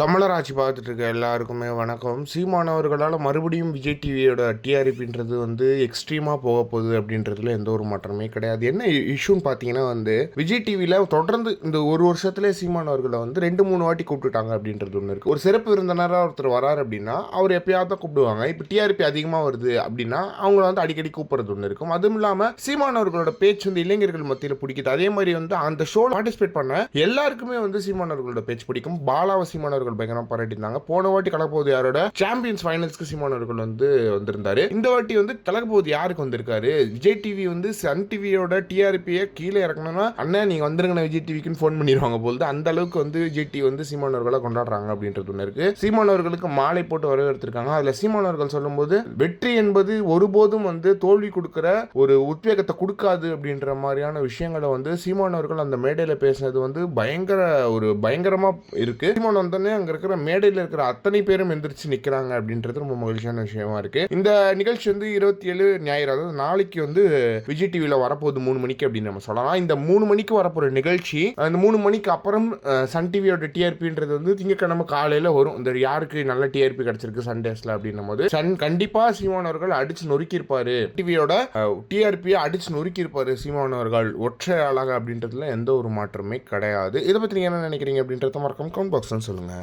தமிழர் ஆட்சி பார்த்துட்டு இருக்க எல்லாருக்குமே வணக்கம். சீமான் அவர்களால் மறுபடியும் விஜய் டிவியோட டிஆர்பின்றது எக்ஸ்ட்ரீமாக போக போகுது அப்படின்றதுல எந்த ஒரு மாற்றமே கிடையாது. என்ன இஷ்யூன்னு பார்த்தீங்கன்னா விஜய் டிவியில் தொடர்ந்து இந்த ஒரு வருஷத்துல சீமான் அவர்களை 2-3 வாட்டி கூப்பிட்டுட்டாங்க அப்படின்றது ஒன்று இருக்குது. ஒரு சிறப்பு விருந்தினராக ஒருத்தர் வராரு அப்படின்னா அவர் எப்பயாவது தான் கூப்பிடுவாங்க. இப்போ டிஆர்பி அதிகமாக வருது அப்படின்னா அவங்கள அடிக்கடி கூப்பிடுறது ஒன்று இருக்கும். அதுவும் இல்லாமல் சீமான் அவர்களோட பேச்சு இளைஞர்கள் மத்தியில் பிடிக்குது. அதே மாதிரி அந்த ஷோவில் பார்ட்டிசிபேட் பண்ண எல்லாருக்குமே சீமான் அவர்களோட பேச்சு பிடிக்கும். பாலாவ சீமான் பயங்கரம் பாராட்டியிருந்தாங்க. போன வாட்டி கலக்கப்போது யாரோட சாம்பியன்ஸ் ஃபைனல்ஸ்க்கு சீமான் அவர்கள் வந்திருந்தாரு. இந்த வாட்டி கலக்கப்போது யாருக்கு வந்திருக்காரு? விஜய் டிவி சன் டிவியோட டிஆர்பியை கீழே இறக்கணும்னா அண்ணன் நீங்க வந்துருங்க விஜய் டிவிக்குன்னு ஃபோன் பண்ணிடுவாங்க போது. அந்த அளவுக்கு விஜய் டிவி சீமான் அவர்களை கொண்டாடுறாங்க அப்படின்றது ஒன்று இருக்கு. சீமான் அவர்களுக்கு மாலை போட்டு வரவேற்றிருக்காங்க. அதுல சீமான் அவர்கள் சொல்லும்போது வெற்றி என்பது ஒருபோதும் தோல்வி கொடுக்கிற ஒரு உத்வேகத்தை கொடுக்காது அப்படின்ற மாதிரியான விஷயங்களை சீமான் அவர்கள் அந்த மேடையில பேசினது பயங்கரமா இருக்கு. சீமான் அங்க இருக்கிற மேடையில் இருக்கிற அத்தனை பேரும் எந்திரிச்சு நிக்கிறாங்க அப்படின்றது ரொம்ப மகிழ்ச்சியான விஷயமா இருக்கு. இந்த நிகழ்ச்சி 27 ஞாயிறு, அதாவது நாளைக்கு விஜய் டிவியில் வரப்போகுது 3 மணிக்கு அப்படின்னு நம்ம சொல்லலாம். இந்த 3 மணிக்கு வரப்போற நிகழ்ச்சி அந்த 3 மணிக்கு அப்புறம் சன் டிவியோட டிஆர்பின்றது திங்கட்கிழமை காலையில வரும். இந்த யாருக்கு நல்ல டிஆர்பி கிடைச்சிருக்கு சண்டேஸ்ல அப்படின்னும் போது சன் கண்டிப்பா சீமான் அவர்கள் அடிச்சு நொறுக்கி இருப்பாரு. டிவியோட டிஆர்பியை அடிச்சு நொறுக்கி இருப்பாரு சீமான் அவர்கள் ஒற்றை அழகா அப்படின்றதுல எந்த ஒரு மாற்றமே கிடையாது. இதை பத்தி நீங்க என்ன நினைக்கிறீங்க அப்படின்றத மறக்காம கமெண்ட் பாக்ஸ்ல சொல்லுங்க.